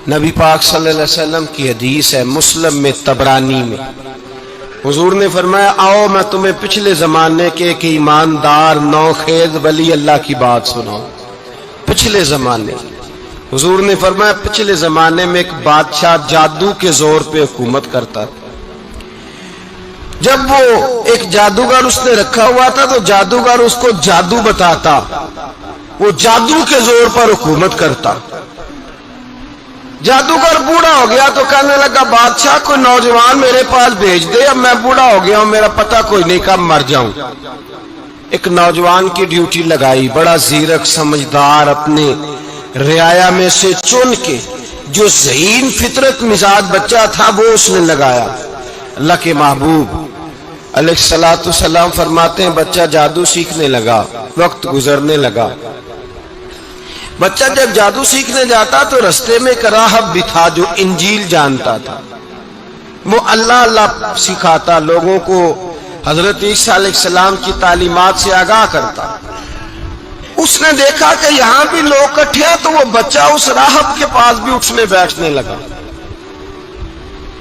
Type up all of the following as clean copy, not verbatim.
نبی پاک صلی اللہ علیہ وسلم کی حدیث ہے، مسلم میں، طبرانی میں، حضور نے فرمایا آؤ میں تمہیں پچھلے زمانے کے ایک ایماندار نوخیز ولی اللہ کی بات سناؤں۔ پچھلے زمانے حضور نے فرمایا پچھلے زمانے میں ایک بادشاہ جادو کے زور پہ حکومت کرتا تھا۔ جب وہ ایک جادوگر اس نے رکھا ہوا تھا تو جادوگر اس کو جادو بتاتا، وہ جادو کے زور پر حکومت کرتا۔ جادوگر بوڑھا ہو گیا تو کہنے لگا بادشاہ کوئی نوجوان میرے پاس بھیج دے، اب میں بوڑھا ہو گیا ہوں، میرا پتہ کوئی نہیں کب مر جاؤں۔ ایک نوجوان کی ڈیوٹی لگائی، بڑا زیرک سمجھدار، اپنے رعایا میں سے چن کے جو ذہین فطرت مزاج بچہ تھا وہ اس نے لگایا۔ اللہ کے محبوب علیہ الصلوۃ والسلام فرماتے ہیں بچہ جادو سیکھنے لگا، وقت گزرنے لگا۔ بچہ جب جادو سیکھنے جاتا تو رستے میں ایک راہب بھی تھا جو انجیل جانتا تھا، وہ اللہ اللہ سکھاتا، لوگوں کو حضرت عیسیٰ علیہ السلام کی تعلیمات سے آگاہ کرتا۔ اس نے دیکھا کہ یہاں بھی لوگ اکٹھے ہیں تو وہ بچہ اس راہب کے پاس بھی اٹھنے بیٹھنے لگا۔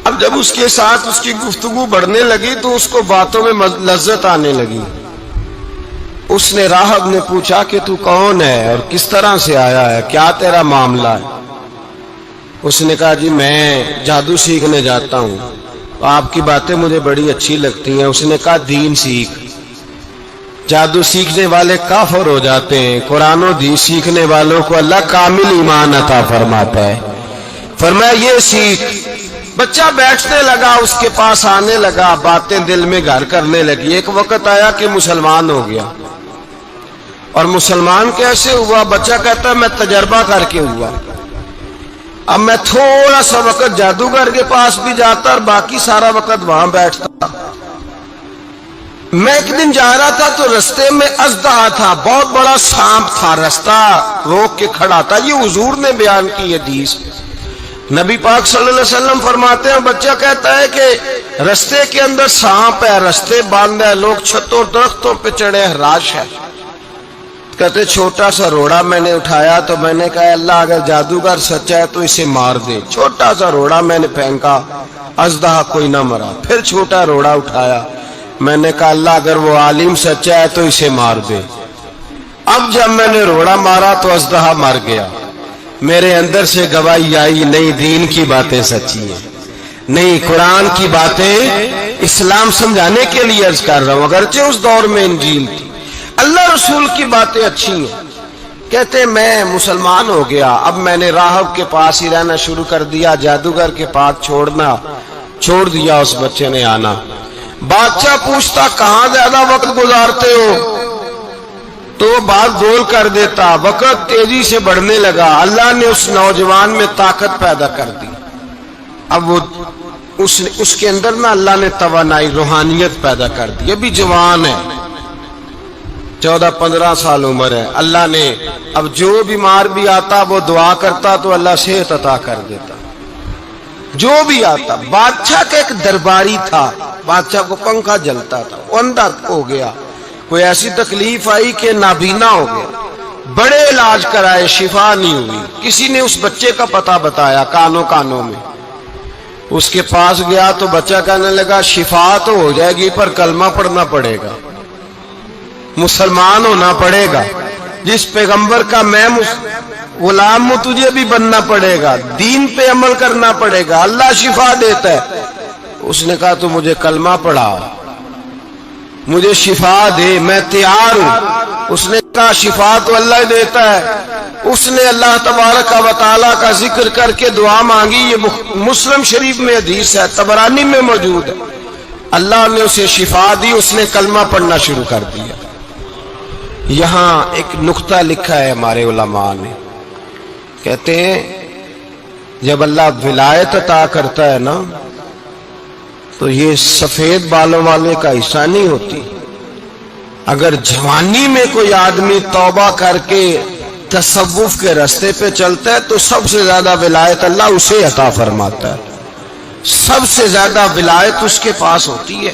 اب جب اس کے ساتھ اس کی گفتگو بڑھنے لگی تو اس کو باتوں میں لذت آنے لگی۔ اس نے راہب نے پوچھا کہ تو کون ہے اور کس طرح سے آیا ہے، کیا تیرا معاملہ ہے؟ اس نے کہا جی میں جادو سیکھنے جاتا ہوں، آپ کی باتیں مجھے بڑی اچھی لگتی ہیں۔ اس نے کہا دین سیکھ، جادو سیکھنے والے کافر ہو جاتے ہیں، قرآن و دین سیکھنے والوں کو اللہ کامل ایمان عطا فرماتا ہے۔ فرمایا یہ سیکھ۔ بچہ بیٹھنے لگا، اس کے پاس آنے لگا، باتیں دل میں گھر کرنے لگی۔ ایک وقت آیا کہ مسلمان ہو گیا، اور مسلمان کیسے ہوا؟ بچہ کہتا ہے میں تجربہ کر کے ہوا۔ اب میں تھوڑا سا وقت جادوگر کے پاس بھی جاتا اور باقی سارا وقت وہاں بیٹھتا۔ میں ایک دن جا رہا تھا تو رستے میں اژدہا تھا، بہت بڑا سانپ تھا، رستہ روک کے کھڑا تھا۔ یہ حضور نے بیان کی حدیث۔ نبی پاک صلی اللہ علیہ وسلم فرماتے ہیں بچہ کہتا ہے کہ رستے کے اندر سانپ ہے، رستے بند ہے، لوگ چھتوں درختوں پہ چڑھے ہیں، راش ہے۔ کہتے چھوٹا سا روڑا میں نے اٹھایا تو میں نے کہا اللہ اگر جادوگر سچا ہے تو اسے مار دے۔ چھوٹا سا روڑا میں نے پھینکا، اژدہا کوئی نہ مرا۔ پھر چھوٹا روڑا اٹھایا، میں نے کہا اللہ اگر وہ عالم سچا ہے تو اسے مار دے۔ اب جب میں نے روڑا مارا تو اژدہا مر گیا۔ میرے اندر سے گواہی آئی نہیں دین کی باتیں سچی ہیں، نہیں قرآن کی باتیں اسلام سمجھانے کے لیے عرض کر رہا ہوں۔ اگرچہ اس دور میں انجیل تھی، اللہ رسول کی باتیں اچھی ہیں۔ کہتے میں مسلمان ہو گیا، اب میں نے راہب کے پاس ہی رہنا شروع کر دیا، جادوگر کے پاس چھوڑ دیا۔ اس بچے نے آنا، بادشاہ پوچھتا کہاں زیادہ وقت گزارتے ہو تو وہ بات گول کر دیتا۔ وقت تیزی سے بڑھنے لگا، اللہ نے اس نوجوان میں طاقت پیدا کر دی۔ اب وہ اس کے اندر نا اللہ نے توانائی روحانیت پیدا کر دی، ابھی جوان ہے، 14-15 سال عمر ہے۔ اللہ نے اب جو بیمار بھی آتا وہ دعا کرتا تو اللہ صحت عطا کر دیتا، جو بھی آتا۔ بادشاہ کا ایک درباری تھا، بادشاہ کو پنکھا جلتا تھا، وہ اندھا ہو گیا، کوئی ایسی تکلیف آئی کہ نابینا ہو گیا، بڑے علاج کرائے شفا نہیں ہوئی۔ کسی نے اس بچے کا پتہ بتایا کانوں میں، اس کے پاس گیا تو بچہ کہنے لگا شفا تو ہو جائے گی پر کلمہ پڑھنا پڑے گا، مسلمان ہونا پڑے گا، جس پیغمبر کا میں غلام ہوں تجھے بھی بننا پڑے گا، دین پہ عمل کرنا پڑے گا، اللہ شفا دیتا ہے۔ اس نے کہا تو مجھے کلمہ پڑھا، مجھے شفا دے، میں تیار ہوں۔ اس نے کہا شفا تو اللہ دیتا ہے۔ اس نے اللہ تبارک و تعالیٰ کا ذکر کر کے دعا مانگی، یہ مسلم شریف میں حدیث ہے، طبرانی میں موجود ہے۔ اللہ نے اسے شفا دی، اس نے کلمہ پڑھنا شروع کر دیا۔ یہاں ایک نقطہ لکھا ہے ہمارے علماء نے، کہتے ہیں جب اللہ ولایت عطا کرتا ہے نا تو یہ سفید بالوں والے کا حصہ نہیں ہوتی۔ اگر جوانی میں کوئی آدمی توبہ کر کے تصوف کے راستے پہ چلتا ہے تو سب سے زیادہ ولایت اللہ اسے عطا فرماتا ہے، سب سے زیادہ ولایت اس کے پاس ہوتی ہے۔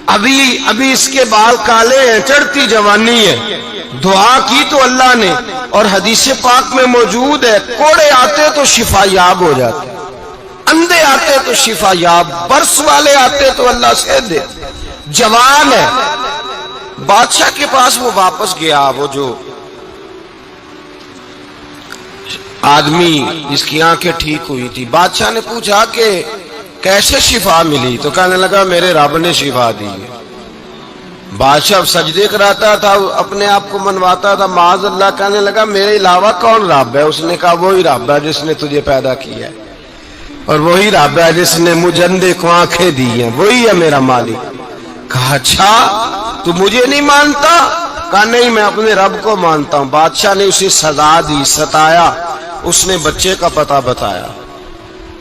ابھی اس کے بال کالے ہیں، چڑھتی جوانی ہے، دعا کی تو اللہ نے، اور حدیث پاک میں موجود ہے کوڑے آتے تو شفا یاب ہو جاتے، اندھے آتے تو شفا یاب، برس والے آتے تو اللہ سے دے، جوان ہے۔ بادشاہ کے پاس وہ واپس گیا، وہ جو آدمی جس کی آنکھیں ٹھیک ہوئی تھی، بادشاہ نے پوچھا کہ کیسے شفا ملی؟ تو کہنے لگا میرے رب نے شفا دی ہے۔ بادشاہ سجدے کراتا تھا، اپنے آپ کو منواتا تھا، معاذ اللہ، کہنے لگا میرے علاوہ کون رب ہے؟ اس نے کہا وہی رب ہے جس نے تجھے پیدا کیا ہے، اور وہی رب ہے جس نے مجھے اندھے کو آنکھیں دی ہیں، وہی ہے میرا مالک۔ کہا اچھا تو مجھے نہیں مانتا؟ کہا نہیں، میں اپنے رب کو مانتا ہوں۔ بادشاہ نے اسے سزا دی، ستایا، اس نے بچے کا پتہ بتایا،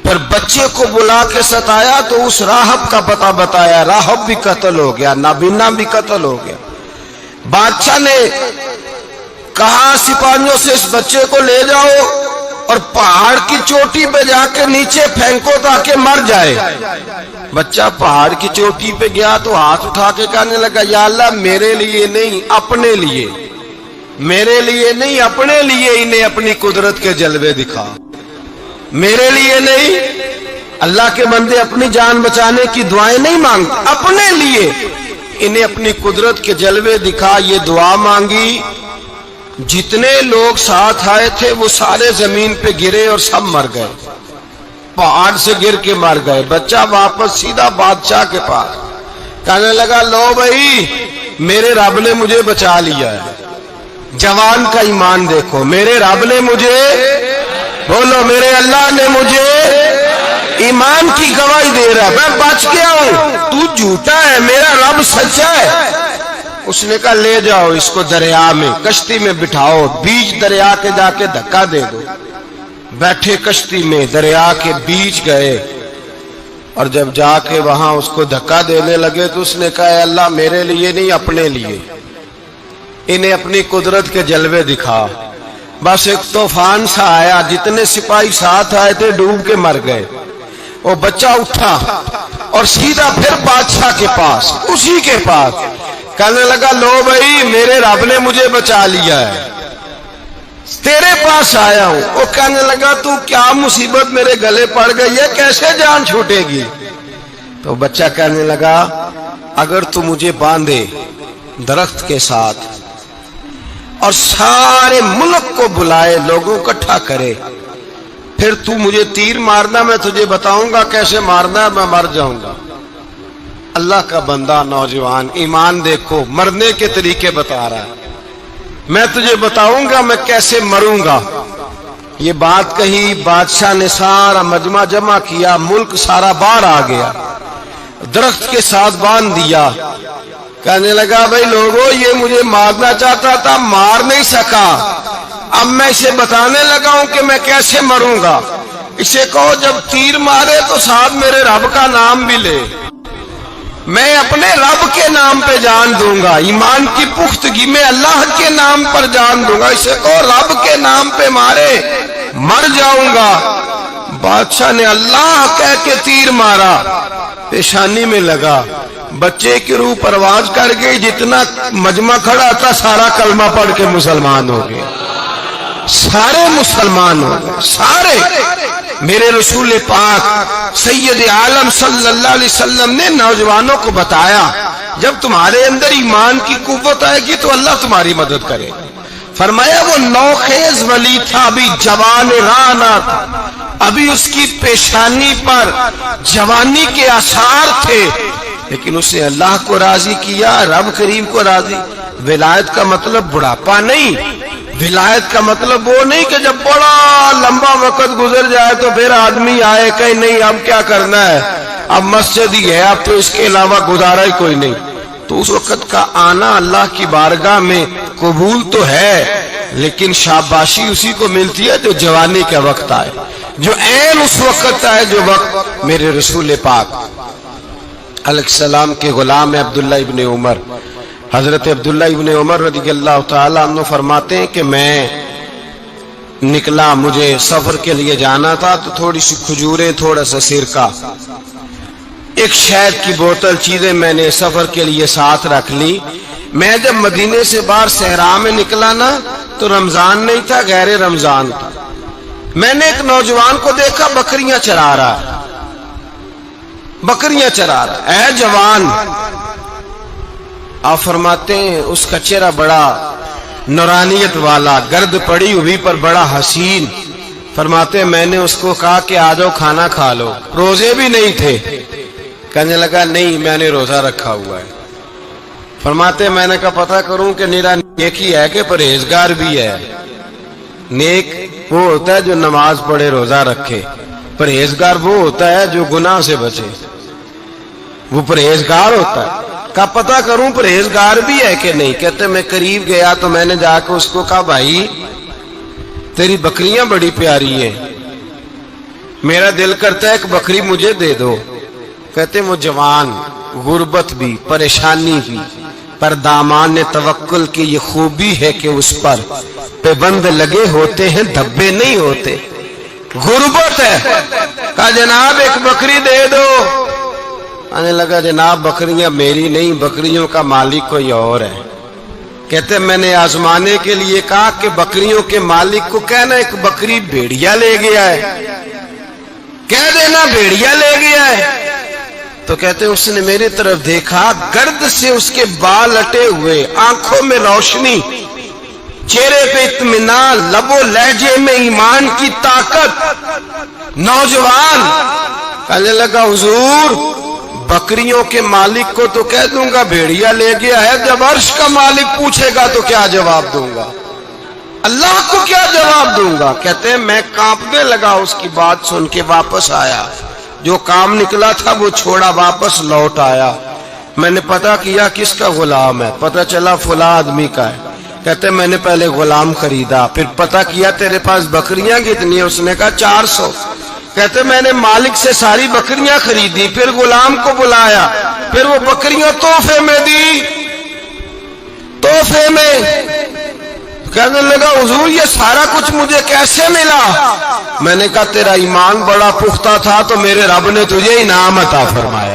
پر بچے کو بلا کے ستایا تو اس راہب کا پتہ بتایا، راہب بھی قتل ہو گیا، نابینا بھی قتل ہو گیا۔ بادشاہ نے کہا سپاہیوں سے اس بچے کو لے جاؤ اور پہاڑ کی چوٹی پہ جا کے نیچے پھینکو تاکہ مر جائے۔ بچہ پہاڑ کی چوٹی پہ گیا تو ہاتھ اٹھا کے کہنے لگا یا اللہ میرے لیے نہیں اپنے لیے، میرے لیے نہیں اپنے لیے انہیں اپنی قدرت کے جلوے دکھا، میرے لیے نہیں۔ اللہ کے بندے اپنی جان بچانے کی دعائیں نہیں مانگتے، اپنے لیے انہیں اپنی قدرت کے جلوے دکھا، یہ دعا مانگی۔ جتنے لوگ ساتھ آئے تھے وہ سارے زمین پہ گرے اور سب مر گئے، پہاڑ سے گر کے مر گئے۔ بچہ واپس سیدھا بادشاہ کے پاس کہنے لگا لو بھائی میرے رب نے مجھے بچا لیا ہے۔ جوان کا ایمان دیکھو، میرے رب نے مجھے، بولو میرے اللہ نے مجھے ایمان کی گواہی دے رہا ہے، میں بچ گیا ہوں، تو جھوٹا ہے، میرا رب سچا ہے۔ اس نے کہا لے جاؤ اس کو دریا میں، کشتی میں بٹھاؤ، بیچ دریا کے جا کے دھکا دے دو۔ بیٹھے کشتی میں، دریا کے بیچ گئے، اور جب جا کے وہاں اس کو دھکا دینے لگے تو اس نے کہا اے اللہ میرے لیے نہیں اپنے لیے انہیں اپنی قدرت کے جلوے دکھا۔ بس ایک طوفان سا آیا، جتنے سپاہی ساتھ آئے تھے ڈوب کے مر گئے۔ وہ بچہ اٹھا اور سیدھا پھر بادشاہ کے پاس، اسی کے پاس کہنے لگا لو بھائی میرے رب نے مجھے بچا لیا ہے، تیرے پاس آیا ہوں۔ وہ کہنے لگا تو کیا مصیبت میرے گلے پڑ گئی ہے، کیسے جان چھوٹے گی؟ تو بچہ کہنے لگا اگر تو مجھے باندھے درخت کے ساتھ اور سارے ملک کو بلائے، لوگوں اکٹھا کرے، پھر تو مجھے تیر مارنا، میں تجھے بتاؤں گا کیسے مارنا ہے، میں مر جاؤں گا۔ اللہ کا بندہ نوجوان ایمان دیکھو، مرنے کے طریقے بتا رہا ہے، میں تجھے بتاؤں گا میں کیسے مروں گا۔ یہ بات کہی، بادشاہ نے سارا مجمع جمع کیا، ملک سارا باہر آ گیا، درخت کے ساتھ باندھ دیا۔ کہنے لگا بھائی لوگوں یہ مجھے مارنا چاہتا تھا، مار نہیں سکا، اب میں اسے بتانے لگا ہوں کہ میں کیسے مروں گا۔ اسے کہو جب تیر مارے تو ساتھ میرے رب کا نام بھی لے، میں اپنے رب کے نام پہ جان دوں گا، ایمان کی پختگی میں اللہ کے نام پر جان دوں گا۔ اسے کہو رب کے نام پہ مارے، مر جاؤں گا۔ بادشاہ نے اللہ کہہ کے تیر مارا، پیشانی میں لگا، بچے کی روح پرواز کر گئی، جتنا مجمع کھڑا تھا سارا کلمہ پڑھ کے مسلمان ہو گئے، سارے مسلمان ہو گئے، سارے۔ میرے رسول پاک سید عالم صلی اللہ علیہ وسلم نے نوجوانوں کو بتایا جب تمہارے اندر ایمان کی قوت آئے گی تو اللہ تمہاری مدد کرے۔ فرمایا وہ نوخیز ولی تھا، ابھی جوان رانا تھا، ابھی اس کی پیشانی پر جوانی کے آثار تھے، لیکن اس نے اللہ کو راضی کیا، رب کریم کو راضی۔ ولایت کا مطلب بڑھاپا نہیں، ولایت کا مطلب وہ نہیں کہ جب بڑا لمبا وقت گزر جائے تو پھر آدمی آئے کہ نہیں اب کیا کرنا ہے، اب مسجد ہی ہے، اب تو اس کے علاوہ گزارا ہی کوئی نہیں۔ تو اس وقت کا آنا اللہ کی بارگاہ میں قبول تو ہے، لیکن شاباشی اسی کو ملتی ہے جو جوانی کا وقت آئے، جو عین اس وقت آئے جو وقت میرے رسول پاک علیہ السلام کے غلام عبداللہ ابن عمر، حضرت عبداللہ ابن عمر رضی اللہ تعالیٰ عنہ فرماتے ہیں کہ میں نکلا، مجھے سفر کے لیے جانا تھا، تو تھوڑی سی کھجوریں، تھوڑا سا سرکہ ایک شہد کی بوتل چیزیں میں نے سفر کے لیے ساتھ رکھ لی. میں جب مدینے سے باہر صحرا میں نکلا نا تو رمضان نہیں تھا، غیر رمضان تھا. میں نے ایک نوجوان کو دیکھا بکریاں چرا رہا، بکریاں چرا رہا. اے جوان، آپ فرماتے ہیں اس کا چہرہ بڑا نورانیت والا، گرد پڑی ہوئی پر بڑا حسین. فرماتے ہیں میں نے اس کو کہا کہ آ جاؤ کھانا کھا لو. روزے بھی نہیں تھے. کہنے لگا نہیں میں نے روزہ رکھا ہوا ہے. فرماتے ہیں میں نے کہا پتہ کروں کہ نیرا نیک ہی ہے کہ پرہیزگار بھی ہے. نیک وہ ہوتا ہے جو نماز پڑھے روزہ رکھے، پرہیزگار وہ ہوتا ہے جو گناہ سے بچے، وہ پرہیزگار ہوتا ہے. کہا پتہ کروں پرہیزگار بھی ہے کہ نہیں. کہتے میں قریب گیا تو میں نے جا کے اس کو کہا بھائی تیری بکریاں بڑی پیاری ہیں، میرا دل کرتا ہے ایک بکری مجھے دے دو. کہتے وہ جوان، غربت بھی پریشانی بھی، پر دامان توکل کی یہ خوبی ہے کہ اس پر پابند لگے ہوتے ہیں، دھبے نہیں ہوتے. غربت ہے. کہا جناب ایک بکری دے دو. آنے لگا جناب بکریاں میری نہیں، بکریوں کا مالک کوئی اور ہے. کہتے میں نے آزمانے کے لیے کہا کہ بکریوں کے مالک کو کہنا ایک بکری بھیڑیا لے گیا ہے، کہہ دینا بھیڑیا لے گیا ہے. تو کہتے اس نے میری طرف دیکھا، گرد سے اس کے بال اٹے ہوئے، آنکھوں میں روشنی، چہرے پہ اطمینان، لب و لہجے میں ایمان کی طاقت. نوجوان کہنے لگا حضور بکریوں کے مالک کو تو کہہ دوں گا بھیڑیا لے گیا ہے، جب عرش کا مالک پوچھے گا تو کیا جواب دوں گا؟ اللہ کو کیا جواب دوں گا؟ کہتے ہیں میں کانپنے لگا اس کی بات سن کے. واپس آیا، جو کام نکلا تھا وہ چھوڑا، واپس لوٹ آیا. میں نے پتہ کیا کس کا غلام ہے، پتہ چلا فلاں آدمی کا ہے. کہتے میں نے پہلے غلام خریدا، پھر پتہ کیا تیرے پاس بکریاں کتنی ہیں؟ اس نے کہا 400. کہتے میں نے مالک سے ساری بکریاں خریدی، پھر غلام کو بلایا، پھر وہ بکریاں تحفے میں دی، تحفے میں. کہنے لگا حضور یہ سارا کچھ مجھے کیسے ملا؟ میں نے کہا تیرا ایمان بڑا پختہ تھا تو میرے رب نے تجھے انعام عطا فرمایا.